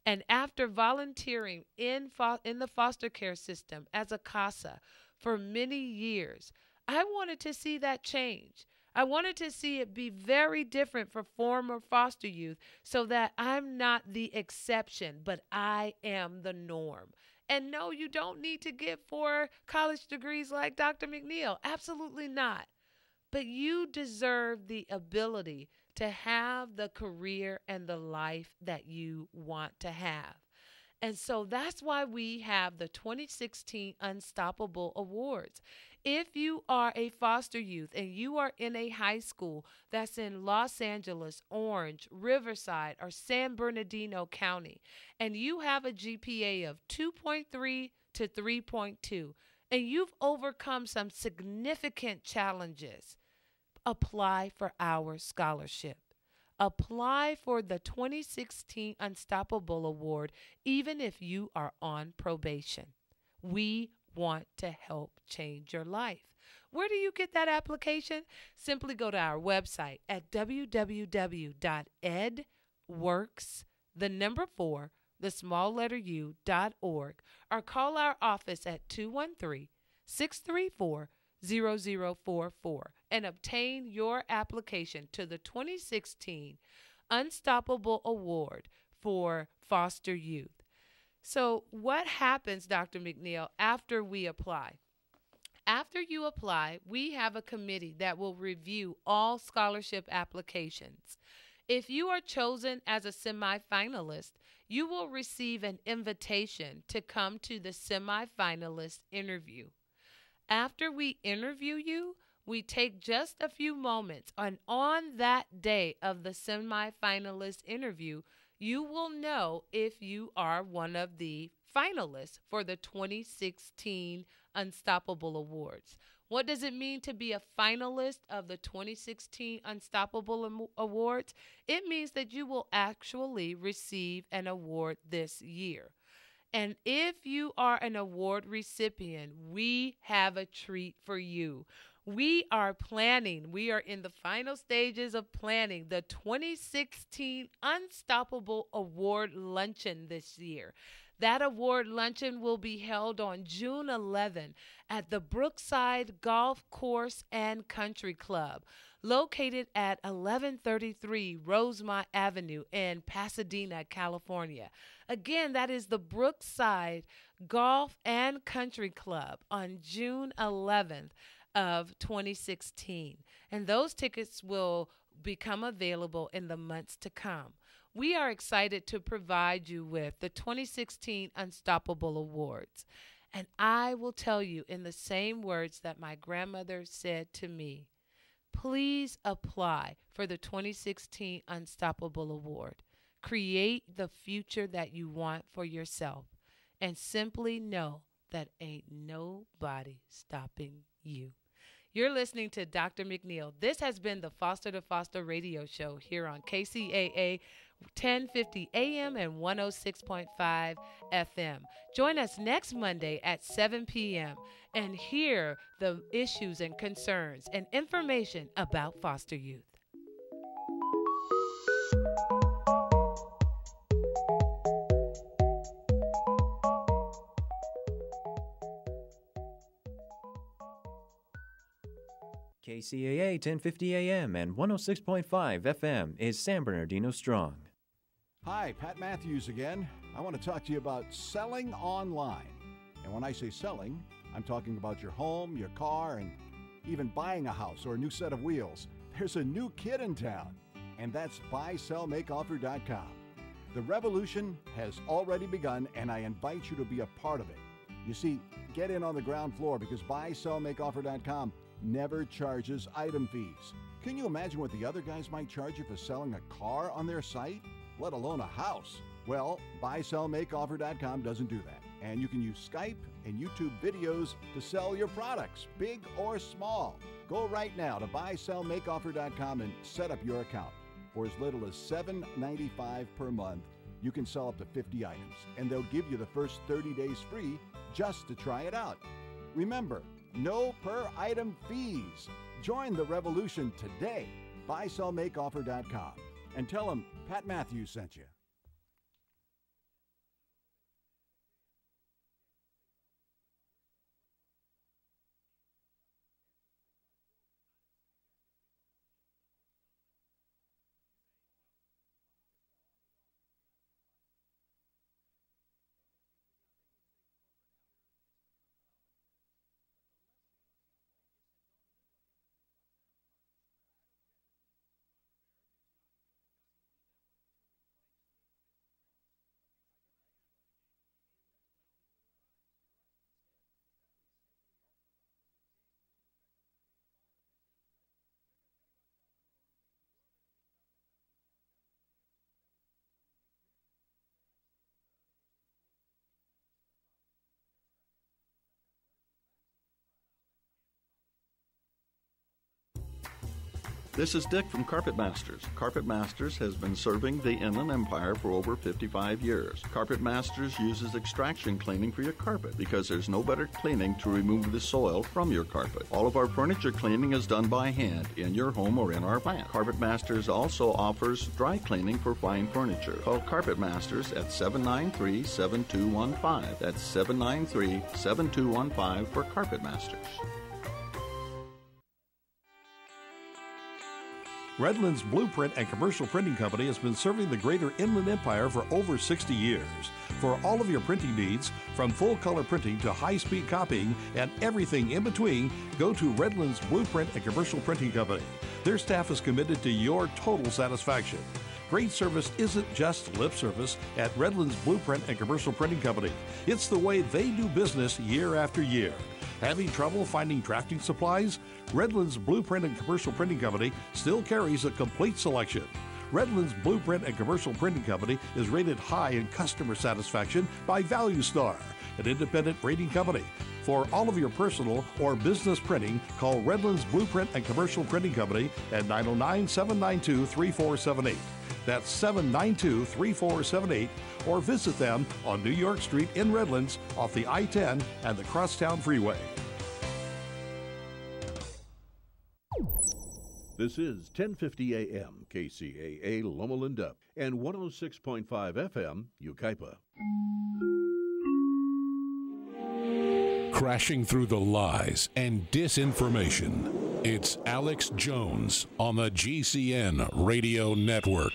And after volunteering in the foster care system as a CASA for many years, I wanted to see that change. I wanted to see it be very different for former foster youth so that I'm not the exception, but I am the norm. And no, you don't need to get 4 college degrees like Dr. McNeil. Absolutely not. But you deserve the ability to have the career and the life that you want to have. And so that's why we have the 2016 Unstoppable Awards. If you are a foster youth and you are in a high school that's in Los Angeles, Orange, Riverside, or San Bernardino County, and you have a GPA of 2.3 to 3.2, and you've overcome some significant challenges, apply for our scholarship. Apply for the 2016 Unstoppable Award, even if you are on probation. We want to help change your life. Where do you get that application? Simply go to our website at www.edworks, the number 4, the small letter U.org, or call our office at 213-634-0000. and obtain your application to the 2016 Unstoppable Award for Foster Youth. So what happens, Dr. McNeil, after we apply? After you apply, we have a committee that will review all scholarship applications. If you are chosen as a semifinalist, you will receive an invitation to come to the semifinalist interview. After we interview you, we take just a few moments, and on that day of the semifinalist interview, you will know if you are one of the finalists for the 2016 Unstoppable Awards. What does it mean to be a finalist of the 2016 Unstoppable Awards? It means that you will actually receive an award this year. And if you are an award recipient, we have a treat for you. We are in the final stages of planning the 2016 Unstoppable Award Luncheon this year. That award luncheon will be held on June 11 at the Brookside Golf Course and Country Club, located at 1133 Rosemont Avenue in Pasadena, California. Again, that is the Brookside Golf and Country Club on June 11th of 2016. And those tickets will become available in the months to come. We are excited to provide you with the 2016 Unstoppable Awards. And I will tell you in the same words that my grandmother said to me, please apply for the 2016 Unstoppable Award. Create the future that you want for yourself, and simply know that ain't nobody stopping you. You're listening to Dr. McNeil. This has been the Foster to Foster radio show here on KCAA 1050 AM and 106.5 FM. Join us next Monday at 7 p.m. and hear the issues and concerns and information about foster youth. KCAA 1050 AM and 106.5 FM is San Bernardino Strong. Hi, Pat Matthews again. I want to talk to you about selling online. And when I say selling, I'm talking about your home, your car, and even buying a house or a new set of wheels. There's a new kid in town, and that's buysellmakeoffer.com. The revolution has already begun, and I invite you to be a part of it. You see, get in on the ground floor because buysellmakeoffer.com never charges item fees. Can you imagine what the other guys might charge you for selling a car on their site, let alone a house? Well, buysellmakeoffer.com doesn't do that. And you can use Skype and YouTube videos to sell your products, big or small. Go right now to buysellmakeoffer.com and set up your account. For as little as $7.95 per month, you can sell up to 50 items, and they'll give you the first 30 days free just to try it out. Remember, no per item fees. Join the revolution today. buysellmakeoffer.com and tell them Pat Matthews sent you. This is Dick from Carpet Masters. Carpet Masters has been serving the Inland Empire for over 55 years. Carpet Masters uses extraction cleaning for your carpet because there's no better cleaning to remove the soil from your carpet. All of our furniture cleaning is done by hand in your home or in our plant. Carpet Masters also offers dry cleaning for fine furniture. Call Carpet Masters at 793-7215. That's 793-7215 for Carpet Masters. Redlands Blueprint and Commercial Printing Company has been serving the greater Inland Empire for over 60 years. For all of your printing needs, from full-color printing to high-speed copying and everything in between, go to Redlands Blueprint and Commercial Printing Company. Their staff is committed to your total satisfaction. Great service isn't just lip service at Redlands Blueprint and Commercial Printing Company. It's the way they do business year after year. Having trouble finding drafting supplies? Redlands Blueprint and Commercial Printing Company still carries a complete selection. Redlands Blueprint and Commercial Printing Company is rated high in customer satisfaction by Value Star, an independent rating company. For all of your personal or business printing, call Redlands Blueprint and Commercial Printing Company at 909-792-3478. That's 792-3478, or visit them on New York Street in Redlands off the I-10 and the Crosstown Freeway. This is 1050 AM KCAA Loma Linda and 106.5 FM Yucaipa. Crashing through the lies and disinformation, it's Alex Jones on the GCN Radio Network.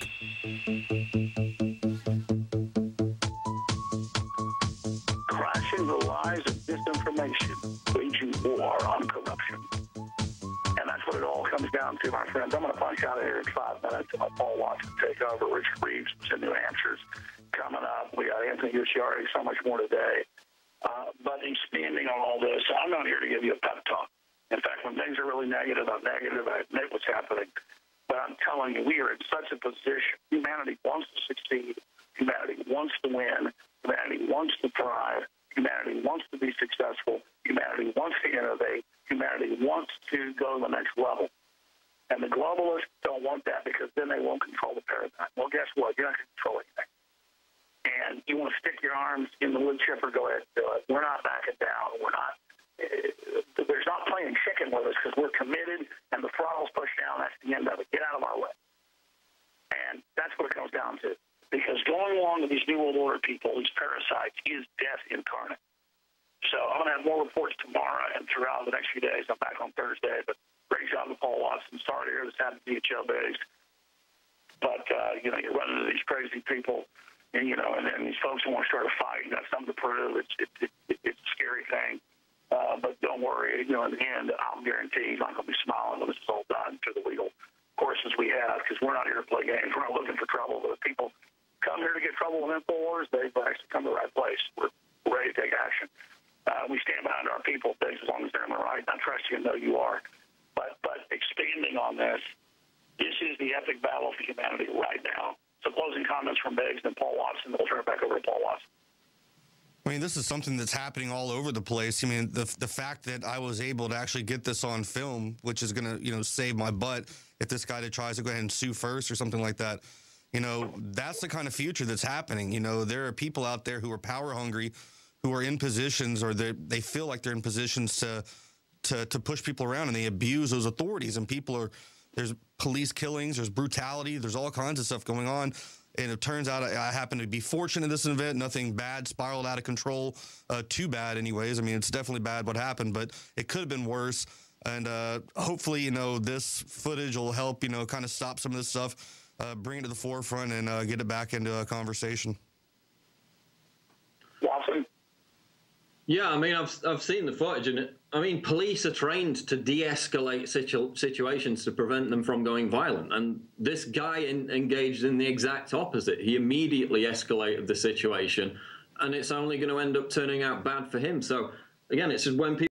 Crashing the lies and disinformation, waging war on corruption. And that's what it all comes down to, my friends. I'm going to punch out of here in 5 minutes and let Paul Watson take over. Richard Reeves is in New Hampshire's coming up. We got Anthony Ucciardi, so much more today. But expanding on all this, I'm not here to give you a pep talk. In fact, when things are really negative, I'm negative. I admit what's happening. But I'm telling you, we are in such a position. Humanity wants to succeed. Humanity wants to win. Humanity wants to thrive. Humanity wants to be successful. Humanity wants to innovate. Humanity wants to go to the next level. And the globalists don't want that because then they won't control the paradigm. Well, guess what? You're not going to control anything. And you want to stick your arms in the wood chipper, go ahead and do it. We're not backing down. We're not. There's not playing chicken with us because we're committed, and the throttle's pushed down. That's the end of it. Get out of our way. And that's what it comes down to. Because going along with these New World Order people, these parasites, is death incarnate. So I'm going to have more reports tomorrow and throughout the next few days. I'm back on Thursday. But great job with Paul Watson. Sorry to hear this happened to DHL Biggs. But, you're running into these crazy people. And, and these folks who want to start a fight, you got something to prove. It's a scary thing. But don't worry, in the end, I'll guarantee he's not going to be smiling when this is all done through the legal courses we have, because we're not here to play games. We're not looking for trouble. But if people come here to get trouble with InfoWars, they've actually come to the right place. We're ready to take action. We stand behind our people, as long as they're in the right. I trust you and know you are. But expanding on this is the epic battle for humanity right now. So closing comments from Biggs and Paul Watson. We'll turn it back over to Paul Watson. I mean, this is something that's happening all over the place. I mean, the fact that I was able to actually get this on film, which is going to, save my butt if this guy tries to go ahead and sue first or something like that. That's the kind of future that's happening. There are people out there who are power hungry, who are in positions, or they feel like they're in positions to push people around, and they abuse those authorities. And there's police killings, there's brutality, there's all kinds of stuff going on. And it turns out I happen to be fortunate in this event. Nothing bad spiraled out of control, too bad anyways. I mean, it's definitely bad what happened, but it could have been worse. And hopefully, this footage will help, kind of stop some of this stuff, bring it to the forefront, and get it back into a conversation. Watson? Yeah, I mean, I've seen the footage, and police are trained to de-escalate situations to prevent them from going violent. And this guy engaged in the exact opposite. He immediately escalated the situation, and it's only going to end up turning out bad for him. So again, it's just when people